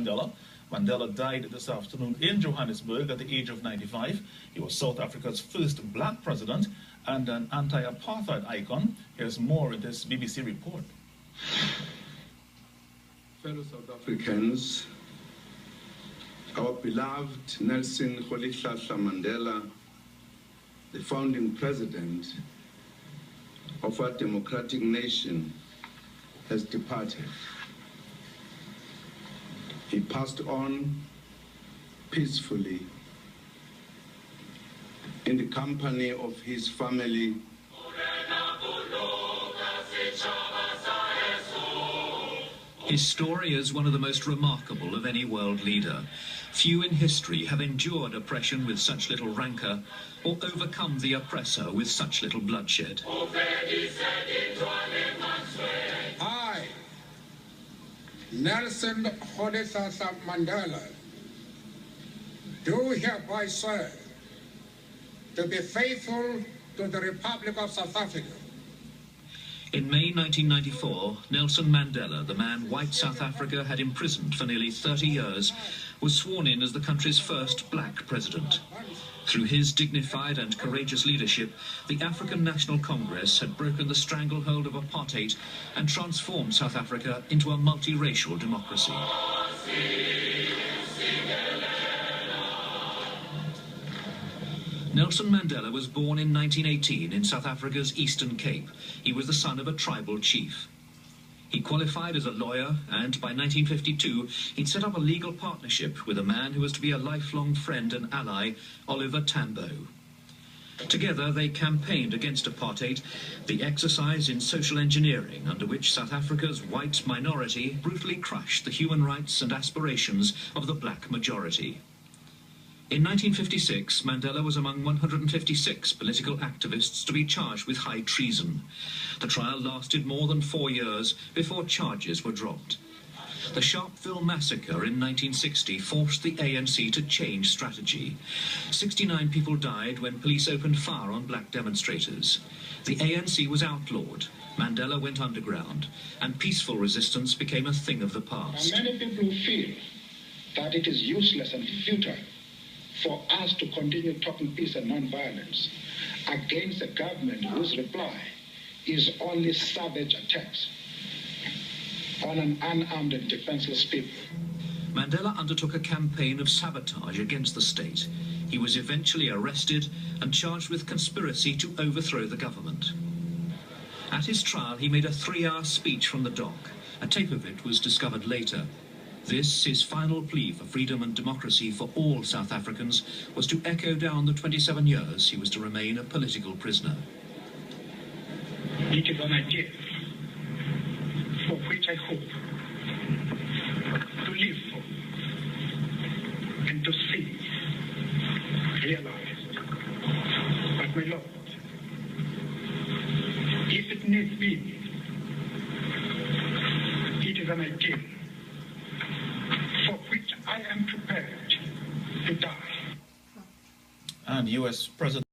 Mandela. Mandela died this afternoon in Johannesburg at the age of 95. He was South Africa's first black president and an anti-apartheid icon. Here's more in this BBC report. Fellow South Africans, our beloved Nelson Rolihlahla Mandela, the founding president of our democratic nation, has departed. He passed on peacefully in the company of his family. His story is one of the most remarkable of any world leader. Few in history have endured oppression with such little rancor or overcome the oppressor with such little bloodshed. I, Nelson Rolihlahla Mandela, do hereby swear to be faithful to the Republic of South Africa. In May 1994, Nelson Mandela, the man white South Africa had imprisoned for nearly 30 years, was sworn in as the country's first black president. Through his dignified and courageous leadership, the African National Congress had broken the stranglehold of apartheid and transformed South Africa into a multiracial democracy. Nelson Mandela was born in 1918 in South Africa's Eastern Cape. He was the son of a tribal chief. He qualified as a lawyer, and by 1952 he'd set up a legal partnership with a man who was to be a lifelong friend and ally, Oliver Tambo. Together they campaigned against apartheid, the exercise in social engineering under which South Africa's white minority brutally crushed the human rights and aspirations of the black majority. In 1956, Mandela was among 156 political activists to be charged with high treason. The trial lasted more than 4 years before charges were dropped. The Sharpeville massacre in 1960 forced the ANC to change strategy. 69 people died when police opened fire on black demonstrators. The ANC was outlawed, Mandela went underground, and peaceful resistance became a thing of the past. Many people feel that it is useless and futile for us to continue talking peace and non-violence against a government whose reply is only savage attacks on an unarmed and defenseless people. Mandela undertook a campaign of sabotage against the state. He was eventually arrested and charged with conspiracy to overthrow the government. At his trial, he made a 3-hour speech from the dock. A tape of it was discovered later. This, his final plea for freedom and democracy for all South Africans, was to echo down the 27 years he was to remain a political prisoner. It is an idea for which I hope to live for and to see realized. But my Lord, if it need be, it is an idea for which I am prepared to die. And U.S. President